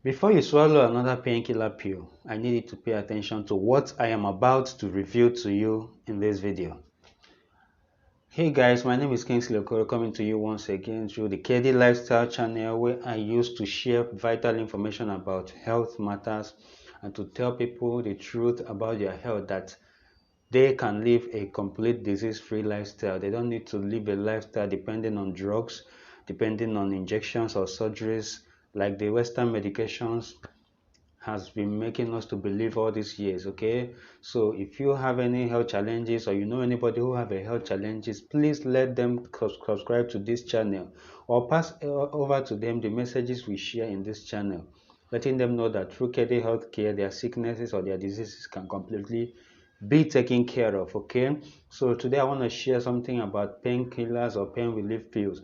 Before you swallow another painkiller pill, I need you to pay attention to what I am about to reveal to you in this video. Hey guys, my name is Kingsley Okoro, coming to you once again through the KEDI Lifestyle channel, where I used to share vital information about health matters and to tell people the truth about their health, that they can live a complete disease-free lifestyle. They don't need to live a lifestyle depending on drugs, depending on injections or surgeries like the Western medications has been making us to believe all these years. Okay, so if you have any health challenges, or you know anybody who have a health challenges, please let them subscribe to this channel, or pass over to them the messages we share in this channel, letting them know that through KD Healthcare, their sicknesses or their diseases can completely be taken care of. Okay, so today I want to share something about painkillers or pain relief pills.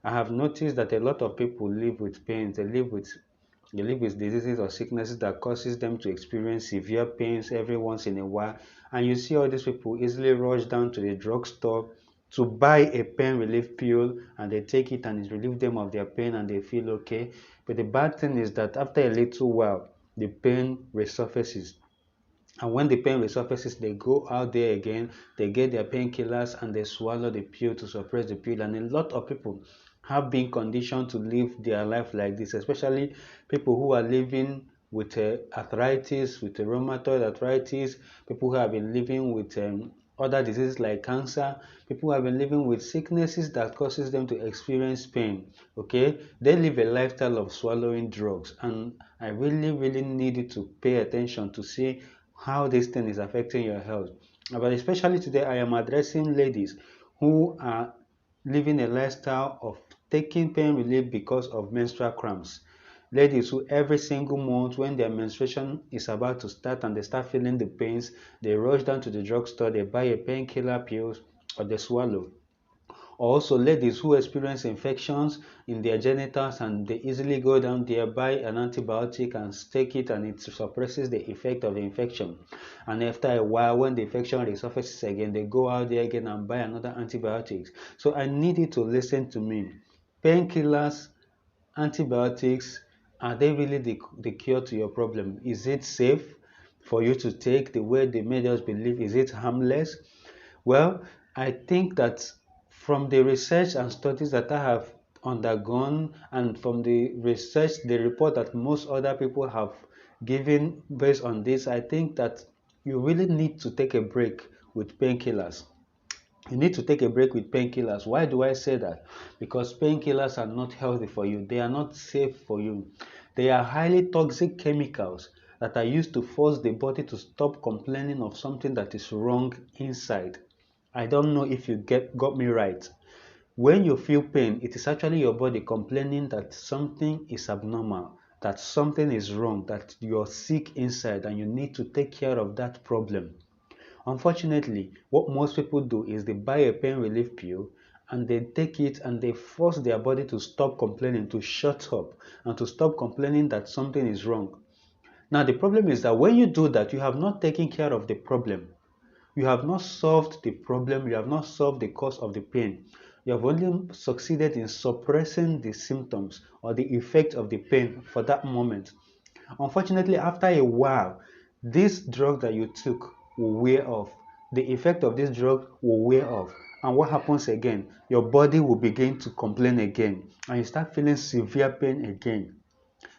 I have noticed that a lot of people live with pains. They live with diseases or sicknesses that causes them to experience severe pains every once in a while, and you see all these people easily rush down to the drugstore to buy a pain relief pill, and they take it and it relieves them of their pain and they feel okay. But the bad thing is that after a little while the pain resurfaces, and when the pain resurfaces, they go out there again, they get their painkillers and they swallow the pill to suppress the pill. And a lot of people have been conditioned to live their life like this, especially people who are living with arthritis, with rheumatoid arthritis, people who have been living with other diseases like cancer, people who have been living with sicknesses that causes them to experience pain. Okay, they live a lifestyle of swallowing drugs, and I really need you to pay attention to see how this thing is affecting your health. But especially today, I am addressing ladies who are living a lifestyle of taking pain relief because of menstrual cramps. Ladies who every single month, when their menstruation is about to start and they start feeling the pains, they rush down to the drugstore, they buy a painkiller pills, or they swallow. Also, ladies who experience infections in their genitals and they easily go down there, buy an antibiotic and take it, and it suppresses the effect of the infection. And after a while, when the infection resurfaces again, they go out there again and buy another antibiotics. So I need you to listen to me. Painkillers, antibiotics, are they really the cure to your problem? Is it safe for you to take the way they made us believe? Is it harmless? Well, I think that from the research and studies that I have undergone, and from the research, the report that most other people have given based on this, I think that you really need to take a break with painkillers. You need to take a break with painkillers. Why do I say that? Because painkillers are not healthy for you. They are not safe for you. They are highly toxic chemicals that are used to force the body to stop complaining of something that is wrong inside. I don't know if you got me right. When you feel pain, it is actually your body complaining that something is abnormal, that something is wrong, that you're sick inside and you need to take care of that problem. Unfortunately, what most people do is they buy a pain relief pill and they take it and they force their body to stop complaining, to shut up, and to stop complaining that something is wrong. Now, the problem is that when you do that, you have not taken care of the problem. You have not solved the problem, you have not solved the cause of the pain. You have only succeeded in suppressing the symptoms or the effect of the pain for that moment. Unfortunately, after a while, this drug that you took will wear off. The effect of this drug will wear off. And what happens again? Your body will begin to complain again, and you start feeling severe pain again.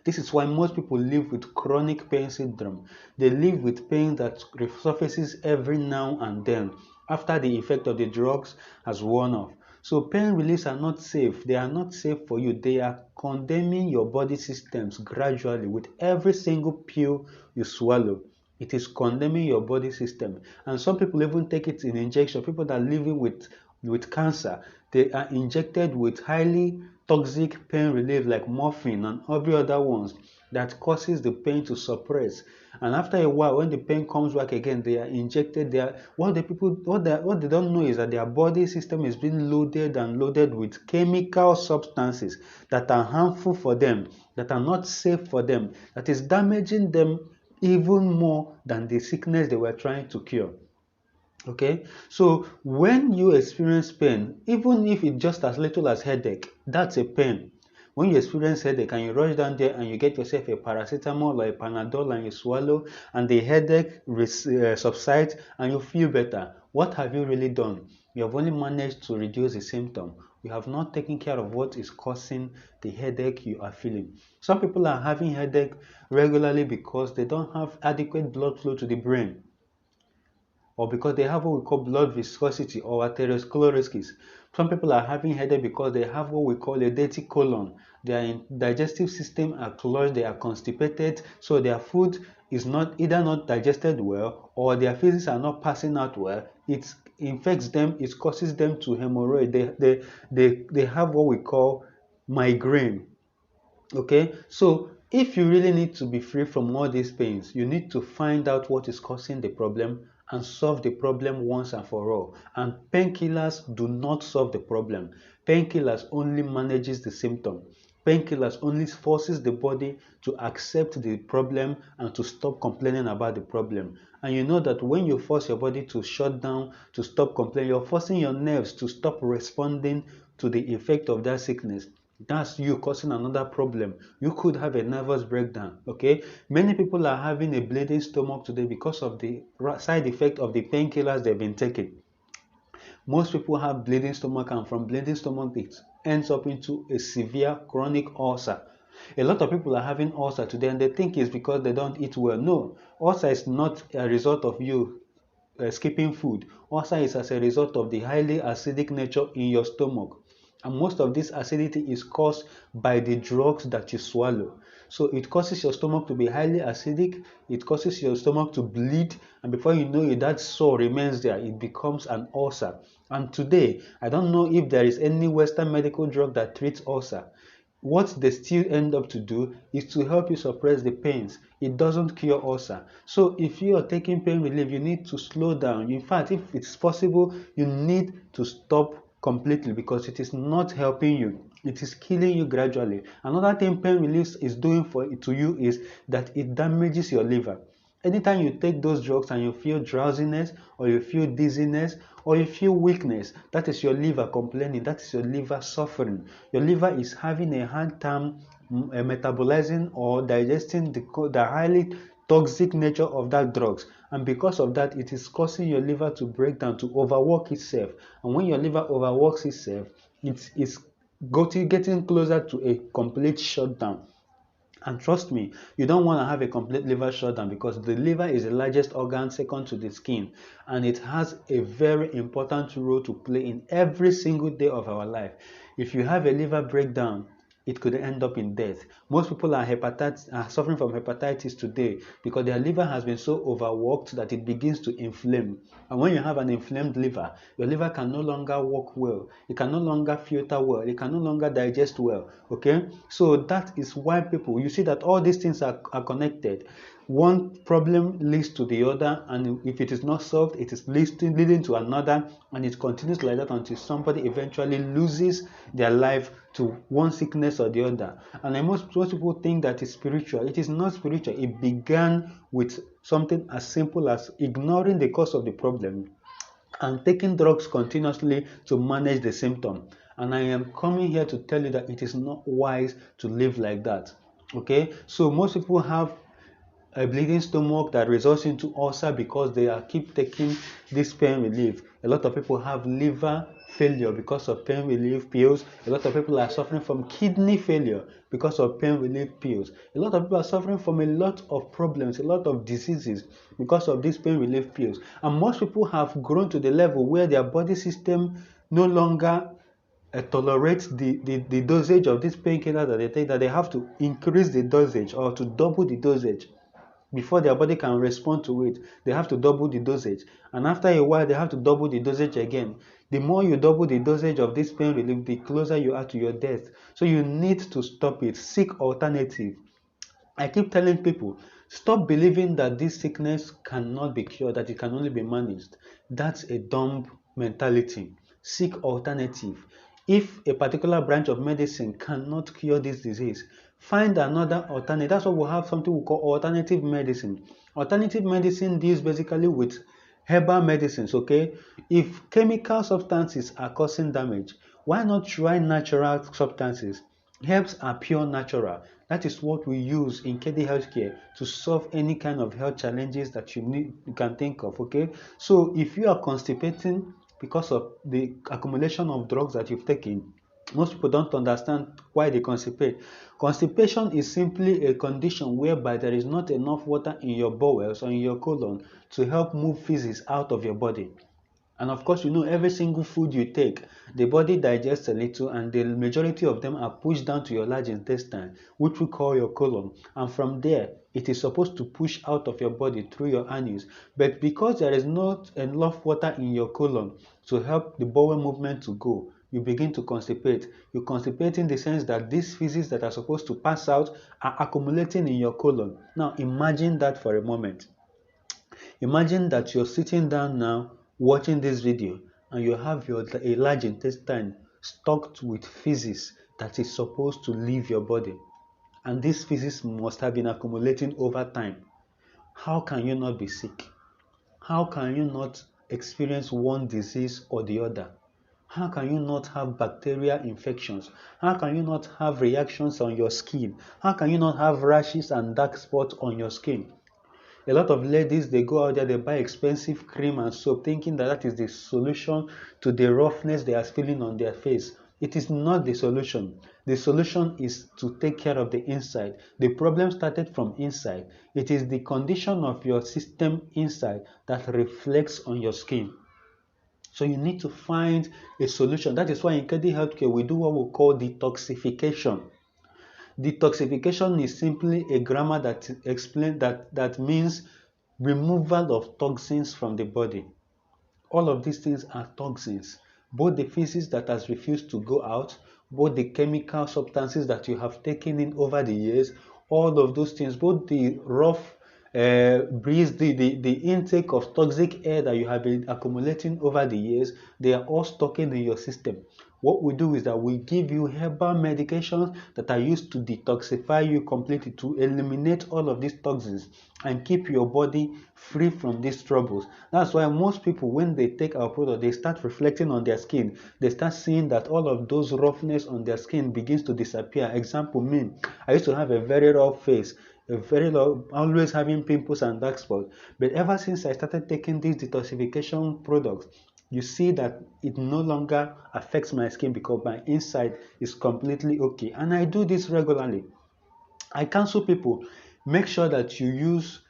This is why most people live with chronic pain syndrome. They live with pain that resurfaces every now and then after the effect of the drugs has worn off. So pain reliefs are not safe. They are not safe for you. They are condemning your body systems gradually with every single pill you swallow. It is condemning your body system. And some people even take it in injection. People that are living with cancer, they are injected with highly toxic pain relief like morphine and every other ones that causes the pain to suppress. And after a while, when the pain comes back again, they are injected. What they don't know is that their body system is being loaded and loaded with chemical substances that are harmful for them, that are not safe for them, that is damaging them even more than the sickness they were trying to cure. Okay, so when you experience pain, even if it's just as little as headache, that's a pain. When you experience headache and you rush down there and you get yourself a paracetamol or a Panadol and you swallow and the headache subsides and you feel better, what have you really done? You have only managed to reduce the symptom. You have not taken care of what is causing the headache you are feeling. Some people are having headache regularly because they don't have adequate blood flow to the brain, or because they have what we call blood viscosity or atherosclerosis. Some people are having headache because they have what we call a dirty colon. Their digestive system are clogged, they are constipated, so their food is either not digested well or their feces are not passing out well. It infects them, it causes them to hemorrhoid. They have what we call migraine. Okay, so if you really need to be free from all these pains, you need to find out what is causing the problem and solve the problem once and for all. And painkillers do not solve the problem. Painkillers only manages the symptom. Painkillers only forces the body to accept the problem and to stop complaining about the problem. And you know that when you force your body to shut down, to stop complaining, you're forcing your nerves to stop responding to the effect of that sickness. That's you causing another problem. You could have a nervous breakdown. Okay, many people are having a bleeding stomach today because of the side effect of the painkillers they've been taking. Most people have bleeding stomach, and from bleeding stomach it ends up into a severe chronic ulcer. A lot of people are having ulcer today and they think it's because they don't eat well. No, ulcer is not a result of you skipping food. Ulcer is as a result of the highly acidic nature in your stomach. And most of this acidity is caused by the drugs that you swallow. So it causes your stomach to be highly acidic, it causes your stomach to bleed, and before you know it, that sore remains there. It becomes an ulcer. And today, I don't know if there is any Western medical drug that treats ulcer. What they still end up to do is to help you suppress the pains. It doesn't cure ulcer. So if you are taking pain relief, you need to slow down. In fact, if it's possible, you need to stop completely because it is not helping you. It is killing you gradually. Another thing pain relief is doing to you is that it damages your liver. Anytime you take those drugs and you feel drowsiness or you feel dizziness or you feel weakness, that is your liver complaining, that is your liver suffering. Your liver is having a hard time metabolizing or digesting the highly toxic nature of that drugs, and because of that it is causing your liver to break down, to overwork itself. And when your liver overworks itself, it is getting closer to a complete shutdown. And trust me, you don't want to have a complete liver shutdown because the liver is the largest organ second to the skin, and it has a very important role to play in every single day of our life. If you have a liver breakdown, it could end up in death. Most people are suffering from hepatitis today because their liver has been so overworked that it begins to inflame. And when you have an inflamed liver, your liver can no longer work well. It can no longer filter well. It can no longer digest well. Okay? So that is why people, you see that all these things are connected. One problem leads to the other, and if it is not solved, it is leading to another, and it continues like that until somebody eventually loses their life to one sickness or the other. And most people think that it's spiritual. It is not spiritual. It began with something as simple as ignoring the cause of the problem and taking drugs continuously to manage the symptom. And I am coming here to tell you that it is not wise to live like that. Okay, so most people have a bleeding stomach that results into ulcer because they keep taking this pain relief. A lot of people have liver failure because of pain relief pills. A lot of people are suffering from kidney failure because of pain relief pills. A lot of people are suffering from a lot of problems, a lot of diseases because of these pain relief pills. And most people have grown to the level where their body system no longer tolerates the dosage of this painkiller that they take, that they have to increase the dosage or to double the dosage. Before their body can respond to it, they have to double the dosage. And after a while, they have to double the dosage again. The more you double the dosage of this pain relief, the closer you are to your death. So you need to stop it. Seek alternative. I keep telling people, stop believing that this sickness cannot be cured, that it can only be managed. That's a dumb mentality. Seek alternative. If a particular branch of medicine cannot cure this disease, find another alternative. That's why we have something we call alternative medicine. Alternative medicine deals basically with herbal medicines, okay? If chemical substances are causing damage, why not try natural substances? Herbs are pure natural. That is what we use in KEDI healthcare to solve any kind of health challenges that you can think of. Okay, so if you are constipating because of the accumulation of drugs that you've taken, most people don't understand why they constipate. Constipation is simply a condition whereby there is not enough water in your bowels or in your colon to help move feces out of your body. And of course, every single food you take, the body digests a little, and the majority of them are pushed down to your large intestine, which we call your colon. And from there, it is supposed to push out of your body through your anus. But because there is not enough water in your colon to help the bowel movement to go, you begin to constipate. You constipate in the sense that these feces that are supposed to pass out are accumulating in your colon. Now, imagine that for a moment. Imagine that you're sitting down now watching this video and you have a large intestine stocked with feces that is supposed to leave your body. And this feces must have been accumulating over time. How can you not be sick? How can you not experience one disease or the other? How can you not have bacterial infections? How can you not have reactions on your skin? How can you not have rashes and dark spots on your skin? A lot of ladies, they go out there, they buy expensive cream and soap thinking that that is the solution to the roughness they are feeling on their face. It is not the solution. The solution is to take care of the inside. The problem started from inside. It is the condition of your system inside that reflects on your skin. So you need to find a solution. That is why in KEDI healthcare we do what we call detoxification. Detoxification is simply a grammar that explains that means removal of toxins from the body. All of these things are toxins, both the feces that has refused to go out, both the chemical substances that you have taken in over the years, all of those things, both the rough breeze, the intake of toxic air that you have been accumulating over the years, they are all stocking in your system. What we do is that we give you herbal medications that are used to detoxify you completely, to eliminate all of these toxins and keep your body free from these troubles. That's why most people, when they take our product, they start reflecting on their skin. They start seeing that all of those roughness on their skin begins to disappear. Example, me, I used to have a very rough face, always having pimples and dark spots. But ever since I started taking these detoxification products, you see that it no longer affects my skin because my inside is completely okay. And I do this regularly. I counsel people, make sure that you use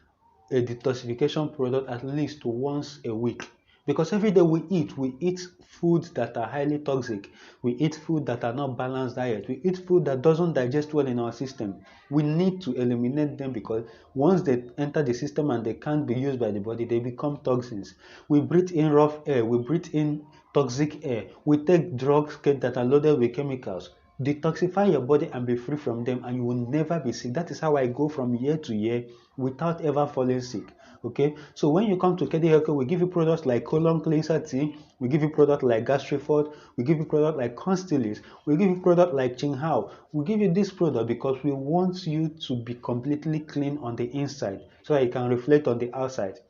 a detoxification product at least once a week. Because every day we eat foods that are highly toxic. We eat food that are not balanced diet. We eat food that doesn't digest well in our system. We need to eliminate them because once they enter the system and they can't be used by the body, they become toxins. We breathe in rough air. We breathe in toxic air. We take drugs that are loaded with chemicals. Detoxify your body and be free from them, and you will never be sick. That is how I go from year to year without ever falling sick. Okay, so when you come to KEDI Healthcare, we give you products like colon cleanser tea, we give you products like gastrifort, we give you products like constellis, we give you products like Qinghao. We give you this product because we want you to be completely clean on the inside so that you can reflect on the outside.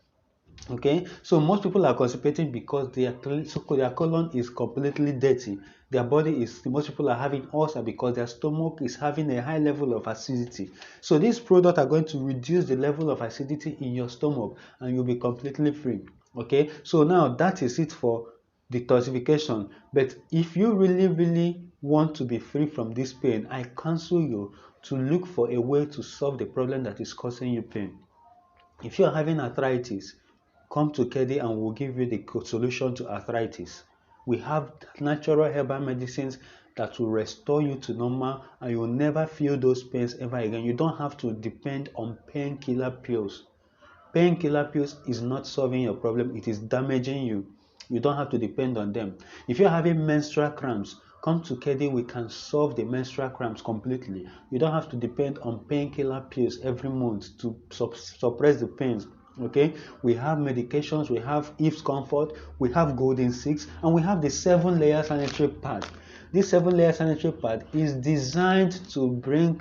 Okay, so most people are constipating because their colon is completely dirty. Their body is, most people are having ulcer because their stomach is having a high level of acidity. So these products are going to reduce the level of acidity in your stomach and you'll be completely free. Okay, so now that is it for detoxification. But if you really want to be free from this pain, I counsel you to look for a way to solve the problem that is causing you pain. If you are having arthritis, come to KEDI and we'll give you the solution to arthritis. We have natural herbal medicines that will restore you to normal and you will never feel those pains ever again. You don't have to depend on painkiller pills. Painkiller pills is not solving your problem, it is damaging you. You don't have to depend on them. If you're having menstrual cramps, come to KEDI, we can solve the menstrual cramps completely. You don't have to depend on painkiller pills every month to suppress the pains. Okay, we have medications, we have Eve's Comfort, we have Golden 6, and we have the 7-layer sanitary pad. This 7-layer sanitary pad is designed to bring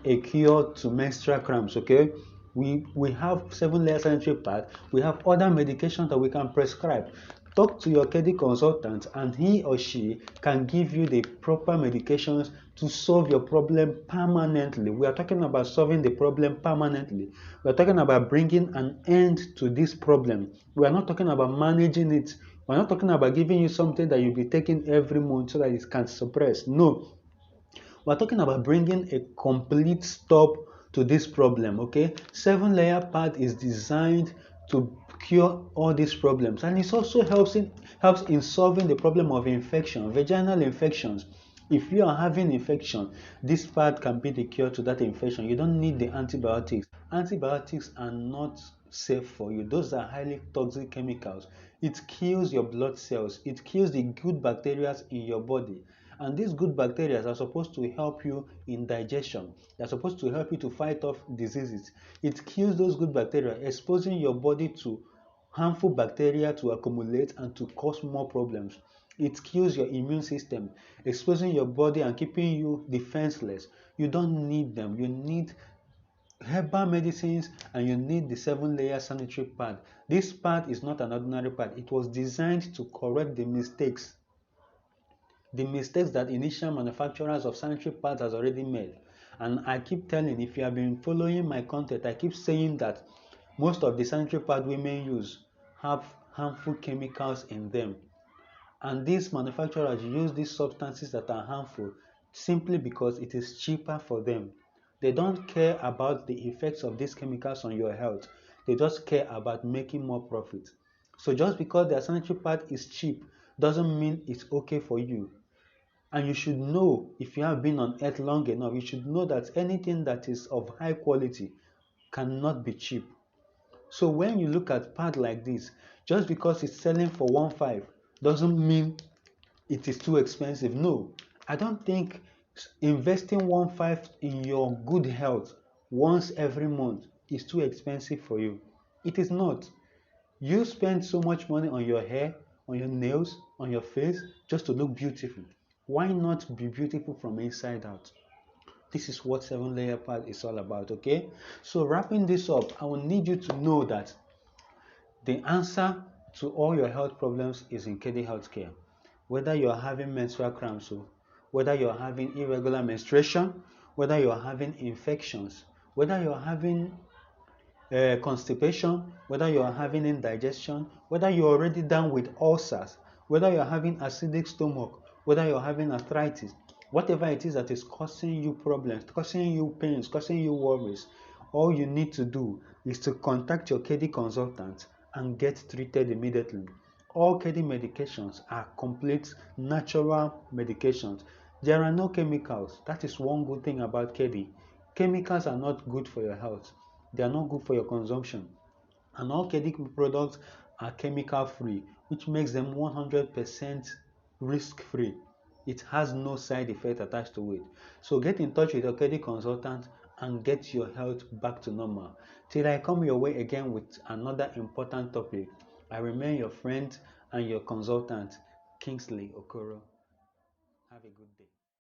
a cure to menstrual cramps. Okay, we have 7-layer sanitary pad. We have other medications that we can prescribe. Talk to your KEDI consultant and he or she can give you the proper medications to solve your problem permanently. We are talking about solving the problem permanently. We are talking about bringing an end to this problem. We are not talking about managing it. We are not talking about giving you something that you'll be taking every month so that it can suppress. No. We're talking about bringing a complete stop to this problem, okay? 7-layer pad is designed to cure all these problems, and it also helps in solving the problem of infection, vaginal infections. If you are having infection, this pad can be the cure to that infection. You don't need the antibiotics. Antibiotics are not safe for you. Those are highly toxic chemicals. It kills your blood cells. It kills the good bacteria in your body. And these good bacteria are supposed to help you in digestion. They're supposed to help you to fight off diseases. It kills those good bacteria, exposing your body to harmful bacteria to accumulate and to cause more problems. It kills your immune system, exposing your body and keeping you defenseless. You don't need them. You need herbal medicines and you need the 7-layer sanitary pad. This pad is not an ordinary pad. It was designed to correct the mistakes that initial manufacturers of sanitary pads has already made. And I keep telling, if you have been following my content, I keep saying that most of the sanitary pad women use have harmful chemicals in them. And these manufacturers use these substances that are harmful simply because it is cheaper for them. They don't care about the effects of these chemicals on your health. They just care about making more profit. So just because their sanitary pad is cheap doesn't mean it's okay for you. And you should know, if you have been on earth long enough, you should know that anything that is of high quality cannot be cheap. So when you look at pad like this, just because it's selling for 1.5 doesn't mean it is too expensive. No, I don't think investing 1.5 in your good health once every month is too expensive for you. It is not. You spend so much money on your hair, on your nails, on your face just to look beautiful. Why not be beautiful from inside out? This is what 7-layer pad is all about, okay? So wrapping this up, I will need you to know that the answer to all your health problems is in KEDI Healthcare. Whether you're having menstrual cramps, whether you're having irregular menstruation, whether you're having infections, whether you're having constipation, whether you're having indigestion, whether you're already down with ulcers, whether you're having acidic stomach, whether you're having arthritis, whatever it is that is causing you problems, causing you pains, causing you worries, all you need to do is to contact your KEDI consultant and get treated immediately. All KEDI medications are complete natural medications. There are no chemicals. That is one good thing about KEDI. Chemicals are not good for your health. They are not good for your consumption. And all KEDI products are chemical free, which makes them 100% risk free. It has no side effect attached to it. So get in touch with your KEDI consultant and get your health back to normal. Till I come your way again with another important topic, I remain your friend and your consultant, Kingsley Okoro. Have a good day.